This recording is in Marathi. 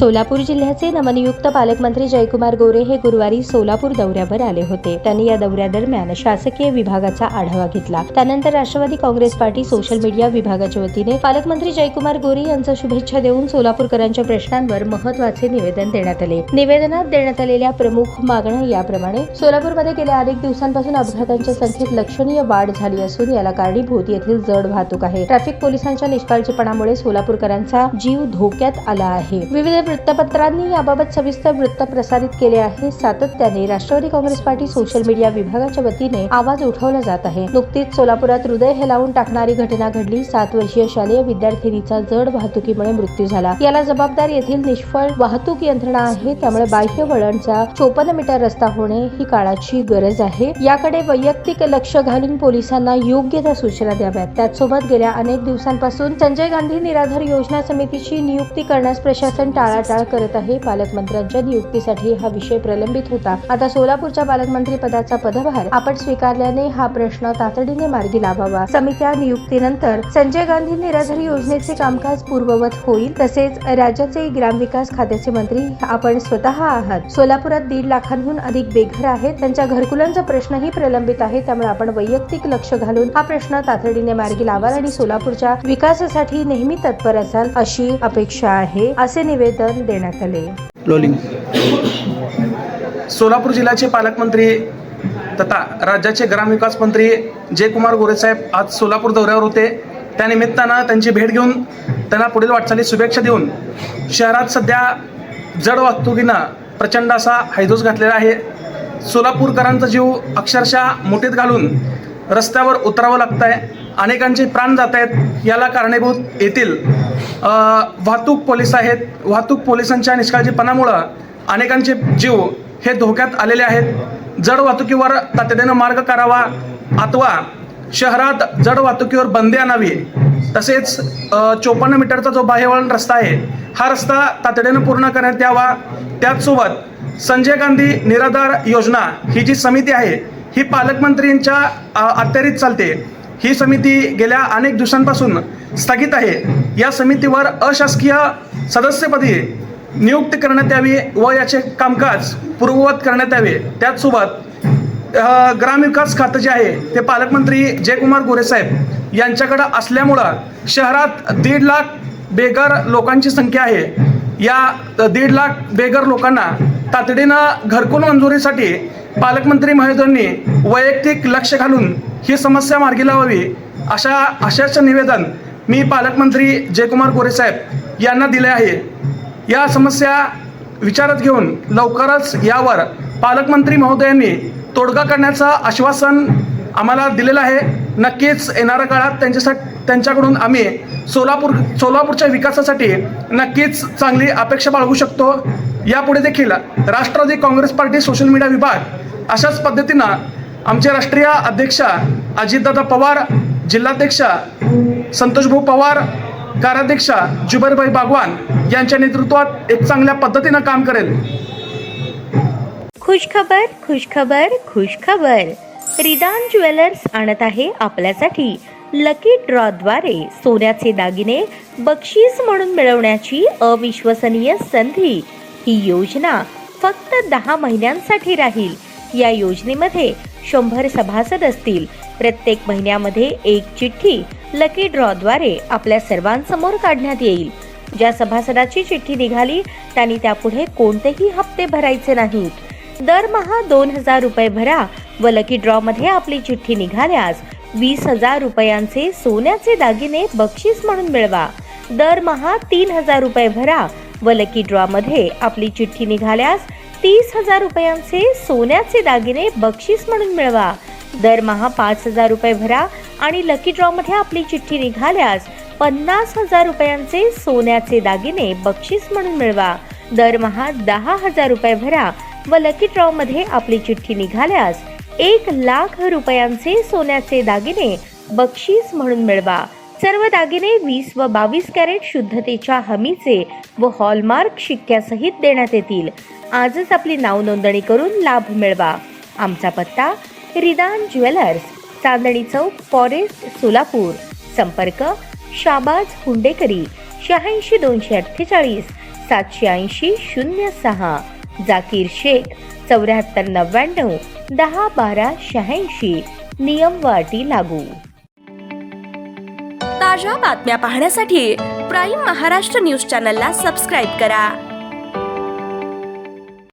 सोलापूर जिल्ह्याचे नवनियुक्त पालकमंत्री जयकुमार गोरे हे गुरुवारी सोलापूर दौऱ्यावर आले होते. त्यांनी या दौऱ्यादरम्यान शासकीय विभागाचा आढावा घेतला. त्यानंतर Rashtravadi Congress Party social media विभागाच्या वतीने पालकमंत्री जयकुमार गोरे यांचा शुभेच्छा देऊन सोलापूरकरांच्या प्रश्नांवर महत्त्वाचे निवेदन देण्यात आले. निवेदनात देण्यात आलेल्या प्रमुख मागण्या याप्रमाणे: सोलापूरमध्ये गेल्या अनेक दिवसांपासून अपघातांच्या संख्येत लक्षणीय वाढ झाली असून याला कारणीभूत येथील जड वाहतूक आहे. ट्रॅफिक पोलिसांच्या निष्काळजीपणामुळे सोलापूरकरांचा जीव धोक्यात आला आहे. विविध वृत्तपत्रांनी याबाबत सविस्तर वृत्त प्रसारित केले आहे. सातत्याने Rashtravadi Congress Party social media विभागाच्या वतीने आवाज उठवला जात आहे. नुकतीच सोलापुरात हृदय हेलावून टाकणारी घटना घडली. 7 वर्षीय शालेय विद्यार्थिनीचा जड वाहतुकीमुळे मृत्यू झाला. याला जबाबदार येथील निष्फळ वाहतूक यंत्रणा आहे. त्यामुळे बाह्य वळणचा 54 मीटर रस्ता होणे ही काळाची गरज आहे. याकडे वैयक्तिक लक्ष घालून पोलिसांना योग्य त्या सूचना द्याव्यात. त्याचसोबत गेल्या अनेक दिवसांपासून संजय गांधी निराधार योजना समितीची नियुक्ती करण्यास प्रशासन टाळाटाळ करत आहे. पालकमंत्र्यांच्या नियुक्तीसाठी हा विषय प्रलंबित होता. आता सोलापूरच्या पालकमंत्री पदाचा पदभार आपण स्वीकारल्याने हा प्रश्न तातडीने मार्गी लावावा. समित्या नियुक्तीनंतर संजय गांधी निराधार योजनेचे कामकाज पूर्ववत होईल. तसेच राज्याचे ग्रामविकास खात्याचे मंत्री आपण स्वतः आहात. सोलापुरात 1.5 लाखांहून अधिक बेघर आहेत. त्यांच्या घरकुलांचा प्रश्नही प्रलंबित आहे. त्यामुळे आपण वैयक्तिक लक्ष घालून हा प्रश्न तातडीने मार्गी लावाल आणि सोलापूरच्या विकासासाठी नेहमी तत्पर असाल अशी अपेक्षा आहे, असे निवेदन देण्यात आले. सोलापूर जिल्ह्याचे पालकमंत्री तथा राज्याचे ग्रामविकास मंत्री जयकुमार गोरे साहेब आज सोलापूर दौऱ्यावर होते. त्यानिमित्तानं त्यांची भेट घेऊन त्यांना पुढील वाटचाली शुभेच्छा देऊन शहरात सध्या जड वाहतुकीनं प्रचंड असा हैदोस घातलेला आहे. सोलापूरकरांचा जीव अक्षरशः मुठीत घालून रस्त्यावर उतरावं लागतं आहे. अनेकांचे प्राण जात आहेत. याला कारणीभूत येथील वाहतूक पोलीस आहेत. वाहतूक पोलिसांच्या निष्काळजीपणामुळं अनेकांचे जीव हे धोक्यात आलेले आहेत. जड वाहतुकीवर तातडीनं मार्ग करावा अथवा शहरात जड वाहतुकीवर बंदी आणावी. तसेच 54 मीटरचा जो बाह्यवळण रस्ता आहे हा रस्ता तातडीनं पूर्ण करण्यात यावा. त्याचसोबत संजय गांधी निराधार योजना ही जी समिती आहे ही पालकमंत्र्यांच्या अखत्यारीत चालते. ही समिती गेल्या अनेक दिवसांपासून स्थगित आहे. या समितीवर अशासकीय सदस्यपदी नियुक्ती करण्यात यावी व याचे कामकाज पूर्ववत करण्यात यावे. त्याचसोबत ग्रामविकास खातं जे आहे ते पालकमंत्री जयकुमार गोरे साहेब यांच्याकडे असल्यामुळं शहरात 1.5 लाख बेघर लोकांची संख्या आहे. या 1.5 लाख बेघर लोकांना तातडीनं घरकुल मंजुरीसाठी पालकमंत्री महोदयांनी वैयक्तिक लक्ष घालून ही समस्या मार्गी लावावी अशाच निवेदन मी पालकमंत्री जयकुमार गोरे साहेब यांना दिले आहे. या समस्या विचारात घेऊन लवकरच यावर पालकमंत्री महोदयांनी तोडगा करण्याचं आश्वासन आम्हाला दिलेलं आहे. नक्कीच येणाऱ्या काळात त्यांच्याकडून आम्ही सोलापूरच्या विकासासाठी नक्कीच चांगली अपेक्षा बाळगू शकतो. यापुढे देखील Rashtravadi Congress Party social media विभाग अशाच पद्धतीनं आमचे राष्ट्रीय अध्यक्ष अजितदादा पवार, जिल्हाध्यक्ष संतोषभाऊ पवार, कार्याध्यक्ष जुबैरभाई बागवान यांच्या नेतृत्वात एक चांगल्या पद्धतीनं काम करेल. खुशखबर खुशखबर खुशखबर. रिदान ज्वेलर्स आणत आहे आपल्यासाठी लकी ड्रॉद्वारे सोन्याचे दागिने बक्षीस म्हणून मिळवण्याची अविश्वसनीय संधी. ही योजना फक्त 10 महिन्यांसाठी राहील. या योजनेमध्ये 100 सभासद असतील. प्रत्येक महिन्यामध्ये एक चिठ्ठी लकी ड्रॉद्वारे आपल्या सर्वांसमोर काढण्यात येईल. ज्या सभासदाची चिठ्ठी निघाली त्यांनी त्यापुढे कोणतेही हप्ते भरायचे नाहीत. दरमहा 2000 रुपये भरा व लकी ड्रॉ मध्ये आपली चिठ्ठी निघाल्यास 20,000 रुपयांचे सोन्याचे दागिने बक्षीस म्हणून मिळवा. दरमहा 3000 रुपये भरा व लकी ड्रॉ मध्ये आपली चिठ्ठी निघाल्यास 30,000 रुपयांचे सोन्याचे दागिने बक्षीस म्हणून मिळवा. दरमहा 5,000 रुपये भरा आणि लकी ड्रॉ मध्ये आपली चिठ्ठी निघाल्यास 50,000 रुपयांचे सोन्याचे दागिने बक्षीस म्हणून मिळवा. दरमहा 10,000 रुपये भरा व लकी ड्रॉ मध्ये आपली चिठ्ठी निघाल्यास 1,00,000 रुपयांचे सोन्याचे दागिने बक्षीस म्हणून मिळवा. सर्व दागिने 20 व 22 कॅरेट शुद्धतेच्या हमीचे व हॉलमार्क शिक्क्यासहित देण्यात येतील. आजच आपली नाव नोंदणी करून लाभ मिळवा. आमचा पत्ता रिदान ज्वेलर्स, चांदणी चौक, फॉरेस्ट, सोलापूर. संपर्क शाबाज हुंडेकरी 86 248 780 जाकीर शेख 7499 101286. नियम व अटी लागू. ताज्या बातम्या पाहण्यासाठी प्राईम महाराष्ट्र न्यूज चॅनलला सबस्क्राईब करा.